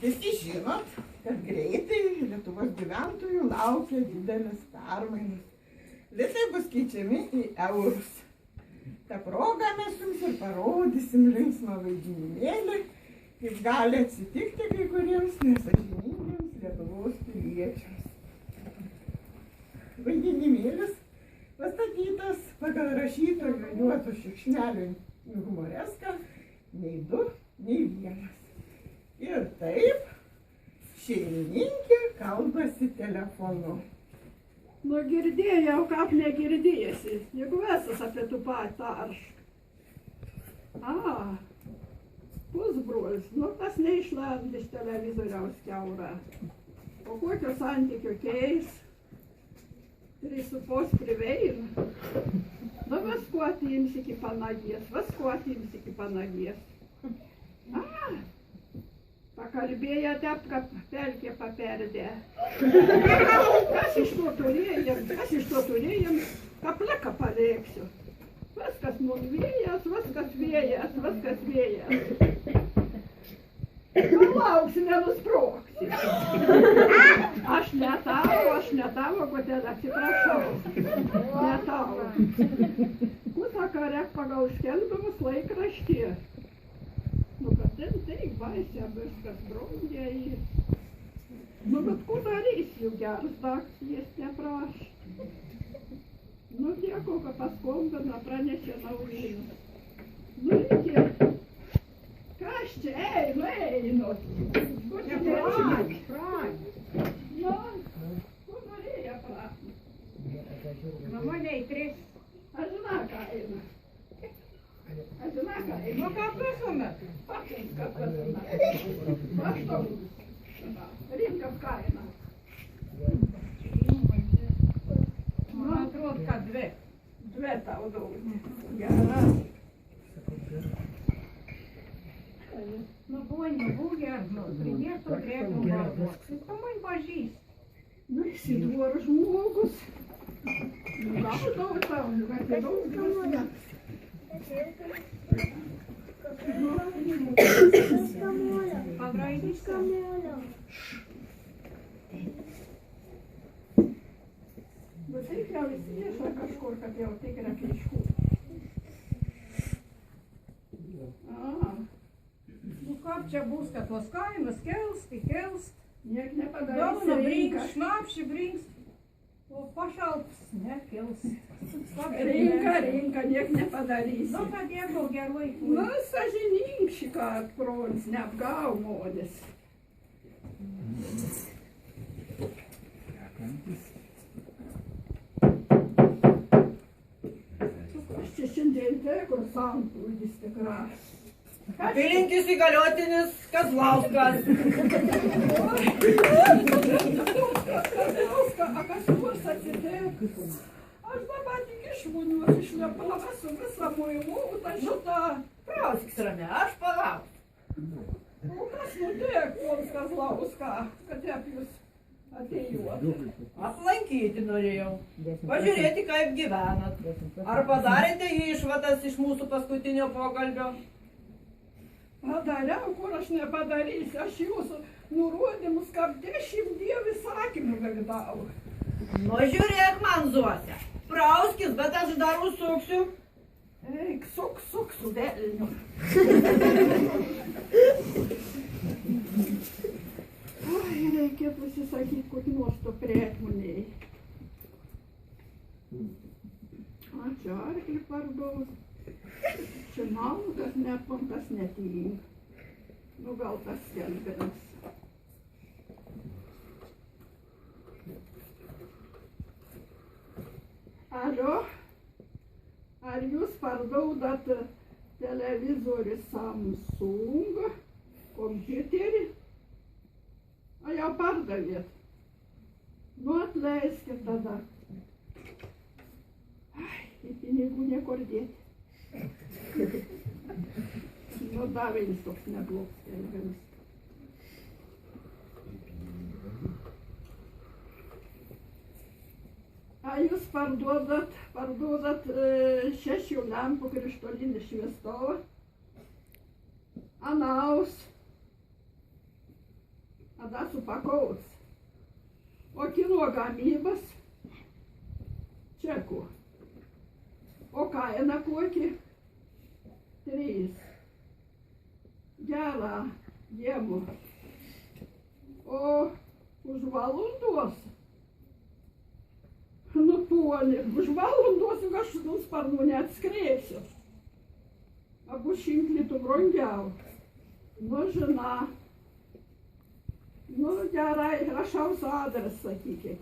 Visi žinot, kad greitai Lietuvos gyventojų laukia didelis permainas. Litai bus keičiami į eurus. Ta proga mes jums ir parodysim linksmą vaidinėlį, kaip gali atsitikti kai kuriems nesąžiningiems Lietuvos piliečiams. Vaidinėlis pastatytas pagal rašytojo Juozo Šikšnelio humoreską Nei du, nei vienas. Ir taip šeimininkė kalbasi telefonu. Nu girdėjau, kaip negirdėsi, jeigu visas apie tu patį arš. Pusbrolis, nu tas neišlend iš televizoriaus kiaurą. O kokio santykio keis? 3,5 priveina. Nu viskuo atims iki panagies, Pakalbėję taip, kad pelkė paperdė. Kas iš to turėjom, kapleka palėksiu. Viskas mums vėjas. Palauksi, nenusproksi. Aš ne tavo, kodėl atsiprašau. Ne tavo. Kutakarek pagal skelbimus laikraštyje. Nu, kad ten taip baisia viskas brongė. Nu, bet ko darys, jau geras daks, jis nepraš. Nu, nieko, kad paskombina, pranešė naujieną. Nu, reikia. Kas čia, einu. Kur čia prašy? Nu, kur norėjo prašy? Mamoniai 3. Aš žinau, ką eina. Nu, ką prasumė? Pakins, ką prasumė. Maždaug. Rinkas kaina. Man atrodo, kad 2. 2 tau daug. Gera. Nu, buvo geras, pridėtų drėgnų galvos. Tu man pažįst. Nu, įsidvor žmogus. Gaudau tau, daug drąsmės. Pabraidys Bet taip jau įsineša kažkur, kad jau tikra keiškų. Nu, kaip čia bus, kad tos kainas kels. Niek nepadarys Gauna rinka. brinks, šnapši brinks. O pašalps nekels. Rinka, niek nepadarys. Nu, kad jeigu geroj. Nu, sąžininksi, kad prolis neapgau modės. Aš čia šiandien kur samplūdis tikras. Apylinkis įgaliotinis Kazlauskas. A kas kurs atsitiko? Aš dabar tik išmūniuos iš Liepavą su visą muilu, tai šitą. Prauskis rame, aš palauksiu. O kas nutiek, pons Kazlauska, kad taip jūs atėjuot? Aplankyti norėjau. Pažiūrėti, kaip gyvenat. Ar padarėte išvadas iš mūsų paskutinio pokalbio? Padariau, kur aš nepadarysiu. Aš jūsų nurodymus, kaip 10 dievų įsakymų vykdau. Nu, žiūrėk man, Zuose. Prauskis, bet aš dar užsuksiu. Eik, suk su velniu. Ai, reikia pasisakyti kokį nors to prietmuniai. A, čia arklį pargaus. Čia malkas nepamkas netinka. Nu, gal tas skelbinas. Alio, ar jūs parduodat televizorių Samsung, kompiuterį? A jau pardavėt? Nu, atleiskit tada. Ai, į pinigų niekur dėti. Nu, dar vienas toks neblogs skelbimas. A jūs parduodat 6 lempų krištolinį šviestovą? Anaus. Tada supakaus. O kino gamybas čekų. O kaina kokį? 3. Gerą jėmų. O už valandos, toli, už valandos aš sparnu neatskrėsiu. Abu 100 litų brangiau. Žina. Gerai, rašaus adresą, sakykit.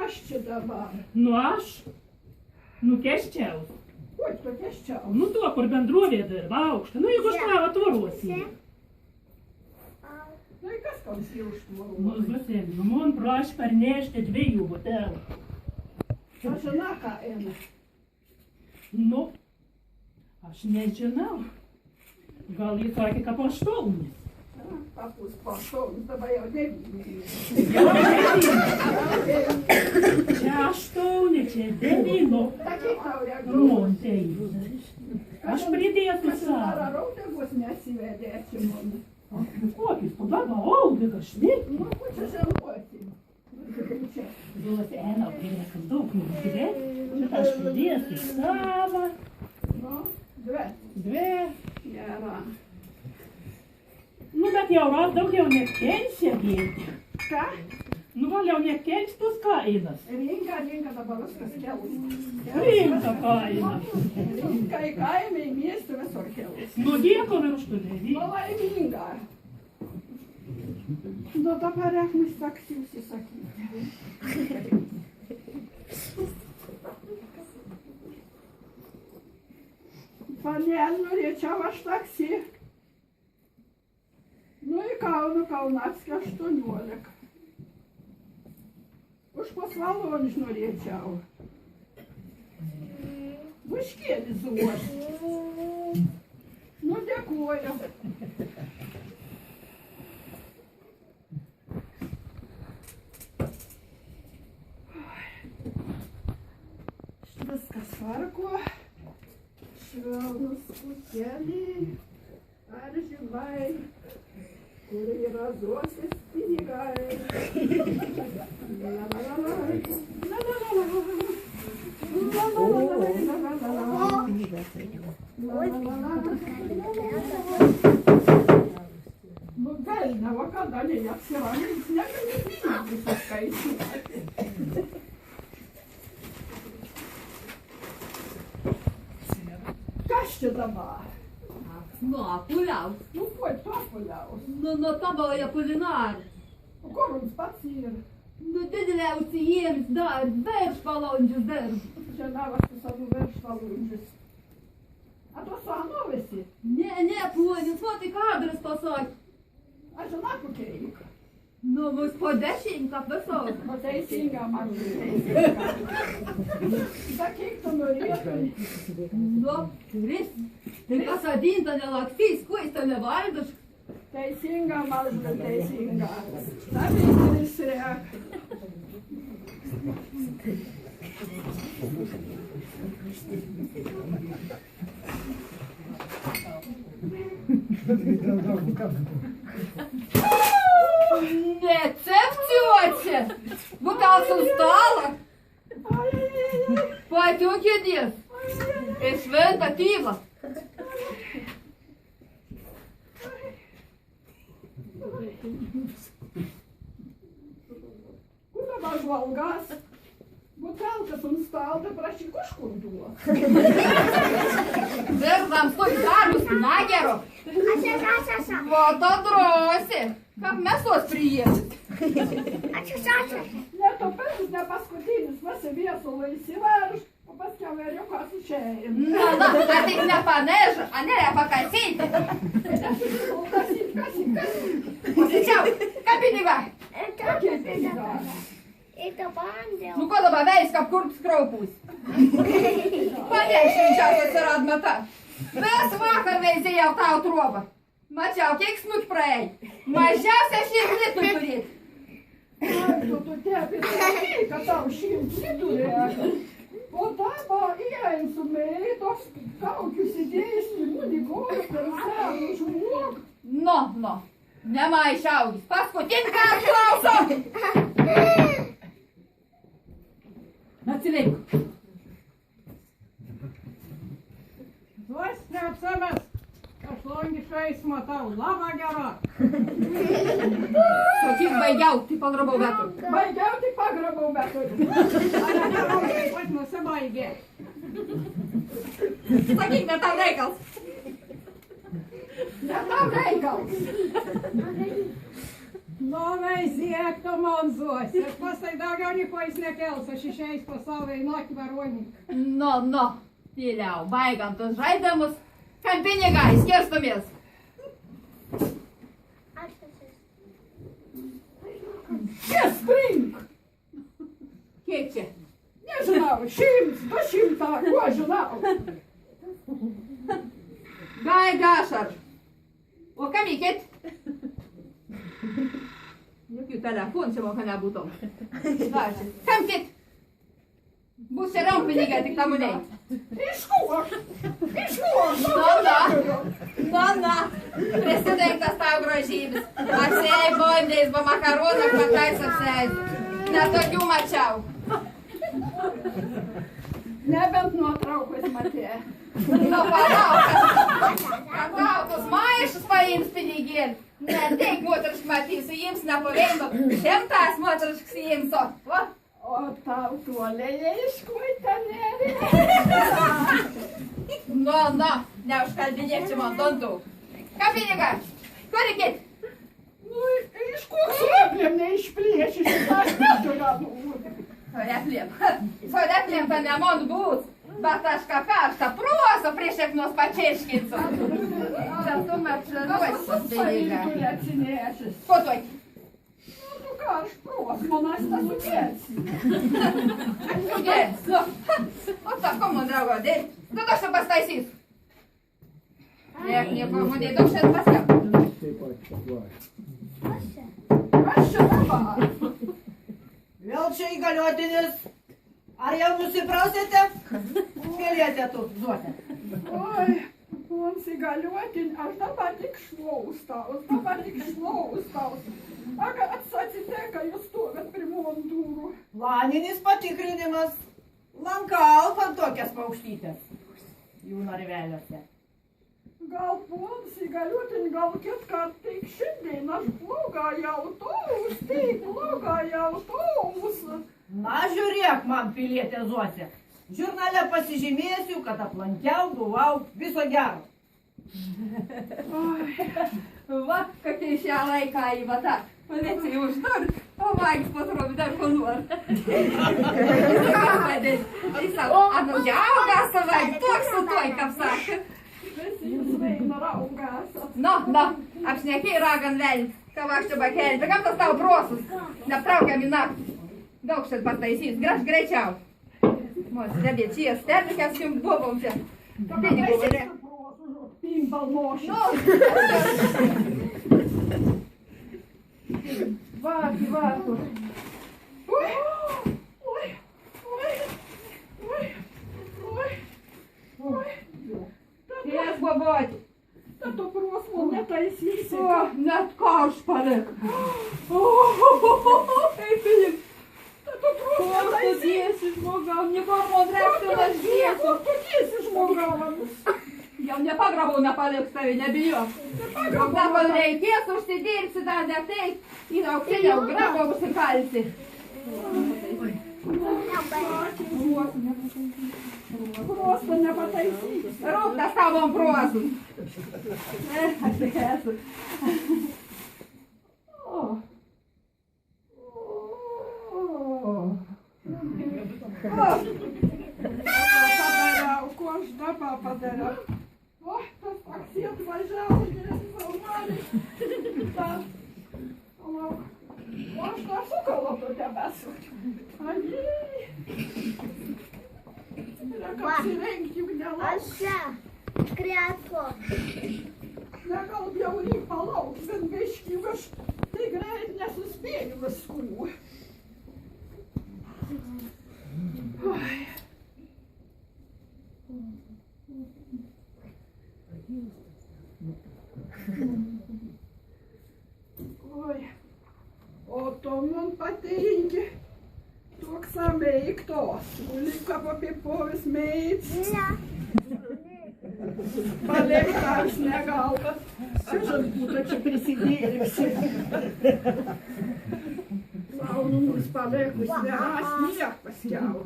Aš čia dabar. Aš? Keščiaus. Kuo tu keščiaus? Tuo, kur bendrovė dirba aukštą. Jeigu aš tavo atvaruosi. Tai kas kams jau užtvaruosi? Zosėm, man prašy parnešti 2 butelų. Žina, ką eina? Aš nežinau. Gal jis sakė, kad paštaunis. Papus paštaunis, dabar jau nevyni. Čia aštuoni, čia 9. Sakyk tau reaguoju. Aš pridėsiu savo. Ar audegos nesivedė atsimoni? Kokis, tu dabar audegas, švėk. Ko čia žinoti? Ena, pridėkas daug nusivėt. Šitą aš pridėsiu savo. 2. Gera. Bet jau daug jau nekenčia gėti. Ką? Gal jau nekenčia tos kainas. Rinka dabar viskas kels. Rinka kainas. Rinka į kaimą, į miestą visur kels. Dėko virštulė. Laiminga. Dabar reik mus taksi užsisakyti. Panel, norėčiau aš taksi. Į Kauną, Kaunackį 18. Už pusvalandį norėčiau. Buškėlis uosti. Dėkuoju. Viskas tvarko. Švelnus kuteliai. Ar žinai, kur yra Zosės pinigai? Velne, va kada neapsiramins, negali pinigus suskaičiuoti. Kas čia dabar? Puliaus. Kuo tu puliaus? Tavoje Pulinar. O kur jums pats yra? Dideliausi jiems dar viršvalandžius dirb. Čia davas su savo viršvalandžius. A tu sanovėsi? Ne, ponis, va tik adres pasakė. A žina kokia reika? Mus po 10 visos. O teisinga, man teisinga. Sakyk, tu norėtum. 3. Tai pasodinta nelaksys, kuo jis to nevalgiš? Teisinga, mažda, teisinga. Ta vienintelis reik. Неcepciuosi! Bukals ant stalo! Patiukėdės! Ir šventą tylą! Kur dabar žvalgas? Butelkas ant stalo, prašyk kažkur duo. Dirbam stoj darbus, na gero! Va to drosi! Kaip mes tuos priėmės? Ne, to pirmas, ne paskutinis, pasiviesulo įsiverš, o paskiau veriukas išėjim. Na, tai tik nepaneža, a nerea pakasyti. Kasyti. Pasičiau, ką pinigai? Kokie pinigai? Nu ko dabar veis, kaip kurps kraupus? Panešinčiausias atsirad meta. Vis vakar veizėjau tau trobą. Mačiau, kiek smuk praėjai. Mažiausia 100 litų turėt. Ai, tu tepi sakai, kad tau 100 litų reikia. O dabar įėjim su meitos, kaukius įdėjus, mudikos, per senus Nu. Nemai išaugis. Paskutinį kartą klausom. Atsiveik. Duos neapsamas. Aš longišais matau. Laba gera. Sakyk, baigiau, tai pagrabau betur. Baigiau, tik pagrabau betur. Ar negerai, pat nusibaigė. Sakyk, ne tau reikals. Ne tau reikals. Nu, veisiek tu man Zosi. Aš pastai daugiau nieko jis nekels. Aš išeis pasaulį nuoti varonik. Nu. Tyliau, baigam tos žaidimus. Kam pinigai, skirstumės. Kiek brink? Kiek čia? Nežinau, 100, 200, ko žinau. Gai gašar. O kam įkėt? Jokių telefonų čia moka nebūtum. Gašar. Kam kit? Bus čia raum pinigai, tik tamuniai. Iš kur? Nu. Prisidaiktas tau grožybės. Apsėjai bondiais, ba makaronах patais apsėjai. Netokių mačiau. Nebent nuotraukos matė. Nu, palauk, kad gautus maišus paims pinigėlį. Neteik moteriškai matysiu, jiems nepaveino. 100 moteriškai jiems, o? O tau tuolėje iškuitą nerė. Nu, neužkalbinėk čia man dantų. Ką pinigą? Ko reikėt? Nu, iš kur sureplėm neišplėši šitas neturiu. Soreplėm ta nemon būt, bet aš ką karštą prosą priešeknos pačeškinsiu. Čia tu merčlenuosi pinigą. Turi atsinešęs. Ko tuoj? Nu, ką aš pros, manas nesukėsi. Sugės, o tako, man draugo, dėl. Tada aš čia pastaisysiu. Nieko, man nedaug šiandien paskiau. Kas čia dabar? Vėl čia įgaliotinis. Ar jau nusiprausėte? Mėlėte tu, Zuotė. Oi, mums įgaliuotin, aš dabar tik šlaustaus. Aka atsiteka, jūs stovėt prie mondūrų. Planinis patikrinimas. Lankau tokias paukštytės. Jų narveliuose. Gal mums įgaliuotin, gal kitkart tik šiandien aš plogajautos. Na, žiūrėk man, pilietė Zuotė. Žurnale pasižymėsiu, kad aplankiau, buvau viso gero. Va, kokia šią laiką įvata. Policija uždur, o vaiks patrobi dar ko nori. Ką padėti? Tai savo, atvažiavo gasą vaiks, toks su toj, kaip sakė. Visi jūs veina raugasat. Nu, apšnekėjai ragan velnis, ką vakščia bakelį, bet kam tas tavo prosus? Neaptraukiam į naktį. Daug šit pataisys, graž greičiau. Mos, stebėt, čia stebikės jums buvom čia. Pinigų vėlė. Pimbal nošis. Va. Ties baboti. Tato prosmo netaisysi. Net ką aš palik. Kaip pinim. Tato prosmo Ko tu tiesi žmogau, nieko modrėkti aš dėsiu. tu tiesi žmogavimus. Jau nepagrabau, nepaliks tavi, nebijok. Dabar reikės užsidirbsi dar netai, į auksinę grabau užsikalsi. Prosto nepataisysi. Rūktas tavom prosus. Aš tik esu. Padariau, ko aš dabar padariau. O, tas taksi atvažiavo, nežinau, man. Lauk. O aš tą sukalą tu tebesu. Ajai. Reikia apsirengti, juk nelauk. Așa, creator. Negal bjauriai palauk, bet biškį aš tai greit nesuspėju viskų. tos. Lika papipojus meids. Ne. Paliktas negalvas. Siužant būtų čia prisidėjusi. Launumus palikus neras niek paskiau.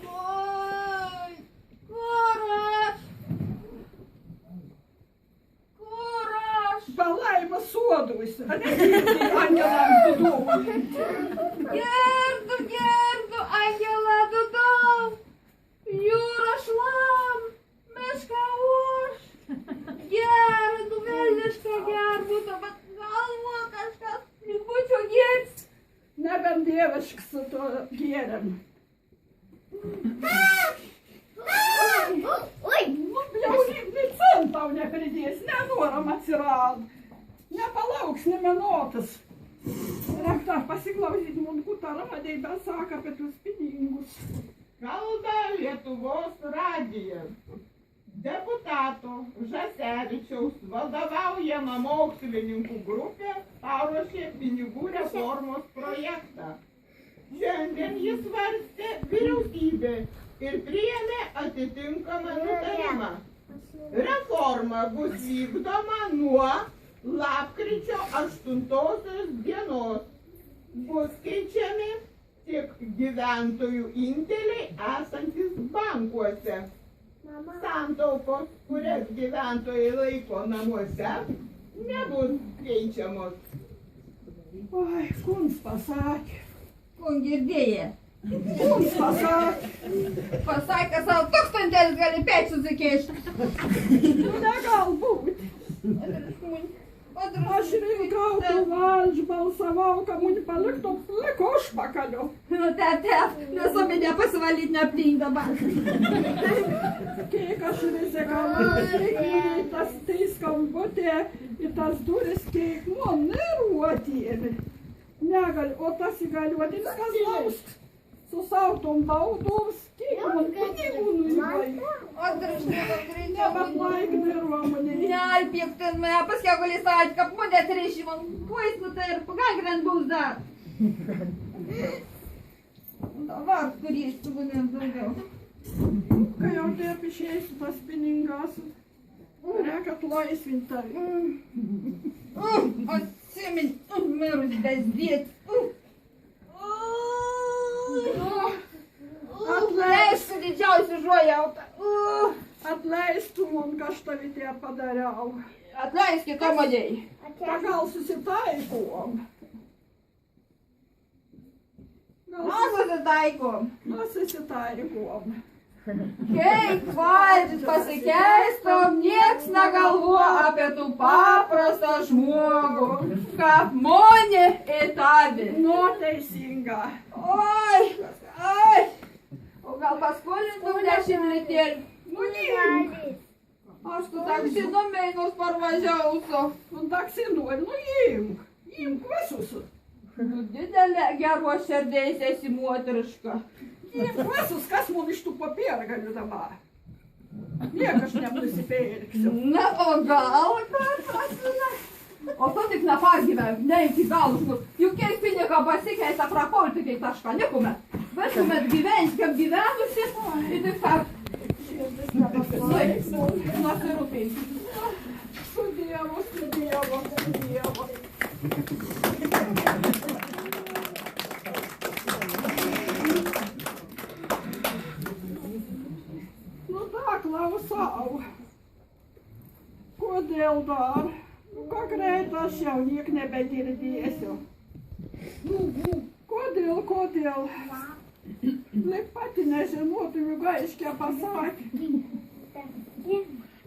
Oi, kur aš? Kur aš? Palaima soduisi, a ne girdi angelams dudų. Gerdu, gerdu, Angela dudau. Jūra šlam, meška už. Gerdu, velniška gerdu, dabar galvo kažkas, būčiau gėrs. Nebent dievišks su to gėriam. Oi! Jau vicent tau nepridės, nenoram atsirad. Nepalauks, nemenotas. Rekta, pasiklausyt munkutą radėjai, bet sako apie tuos pinigus. Kalba Lietuvos radijas. Deputato Žasevičiaus vadovaujama mokslininkų grupė paruošė pinigų reformos projektą. Šiandien jis svarstė vyriausybė ir priėmė atitinkamą nutarimą. Reforma bus vykdoma nuo lapkričio 8 dienos. Bus keičiami tik gyventojų indėliai esantis bankuose. Santaupos, kurias gyventojai laiko namuose, nebus keičiamos. Oi, kuns pasakė. Kun girdėjai? Kuns pasakė. Pasakė savo, 1000 gali pečių sukišti. Nu, negal būt. Aš rinkau tų valdžių, balsavau, kad muni paliktų liko užpakaliu. Nu, tete, visuomenė pasivalyt neaplink dabar. Kiek aš rizikavau, į tas skambutė, į tas duris, kiek man neruotėlį. Negali, o tas įgaliuotinis kas lausk. Su sautom baudoms, kiek man pinigų nuibai. O dražnėva greičiau. Bet laik neruomonė. Nealpėk ten mane, paskiau gali sakyti, kad mane trešimam. Puisnu tai ir pagal bus dar. Dabar turėsiu būnėm daugiau. Kai jau taip išeisiu tas piningas, reikia laisvinti. Atsimint, mirus bezdėt. Atleisk didžiausią užuojautą. Atleistų man, kad aš tavį tie padariau. Atleisk komodėjai. Ta gal susitaikom. Susitaikom. Susitaikom. Kai valdžius pasikeistom, nieks negalvoja apie tų paprastą žmogų, kaip monė į tavį. Nu, teisinga. Oi, oi. O gal paskolintum 10 litėlį? Nu, negali. Aš tu taksi įdomiai nors parvažiausiu. Nu, taksi nori, nu, imk. Imk visus. Nu, didelė geros širdies esi moteriška. Imk visus, kas man iš tų papirgalių dabar. Niekas nenusipirksiu. Na, o gal prasina? O tu tik nepagyvenk, ne iki galų. Juk kiek pinigą pasikeista prapolti, kai tašką nekumet. Bet kumet gyvens, kaip gyvenusi, ir tik tak. Nasirūpinti. Su Dievu, su Dievu, su Dievu. Nu, tā, klausau. Kodėl dar? Nu, kā greit aš jau niek nebegirdėsiu. Kodėl? Lik pati nežinotu, juk aiškiai pasakė,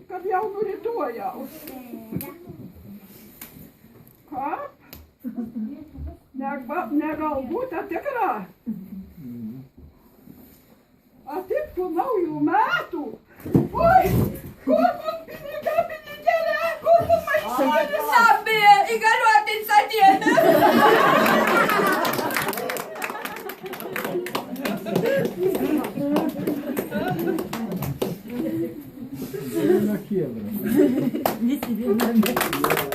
kad jau nurituojaus. Kaip? Negalbūt, a tikra? A tik tų naujų metų? Oi, kur man pinigėlė? Kur man maišelė? Sabė, įgaliuotis atėmė. Viena kiebra. Visi viename.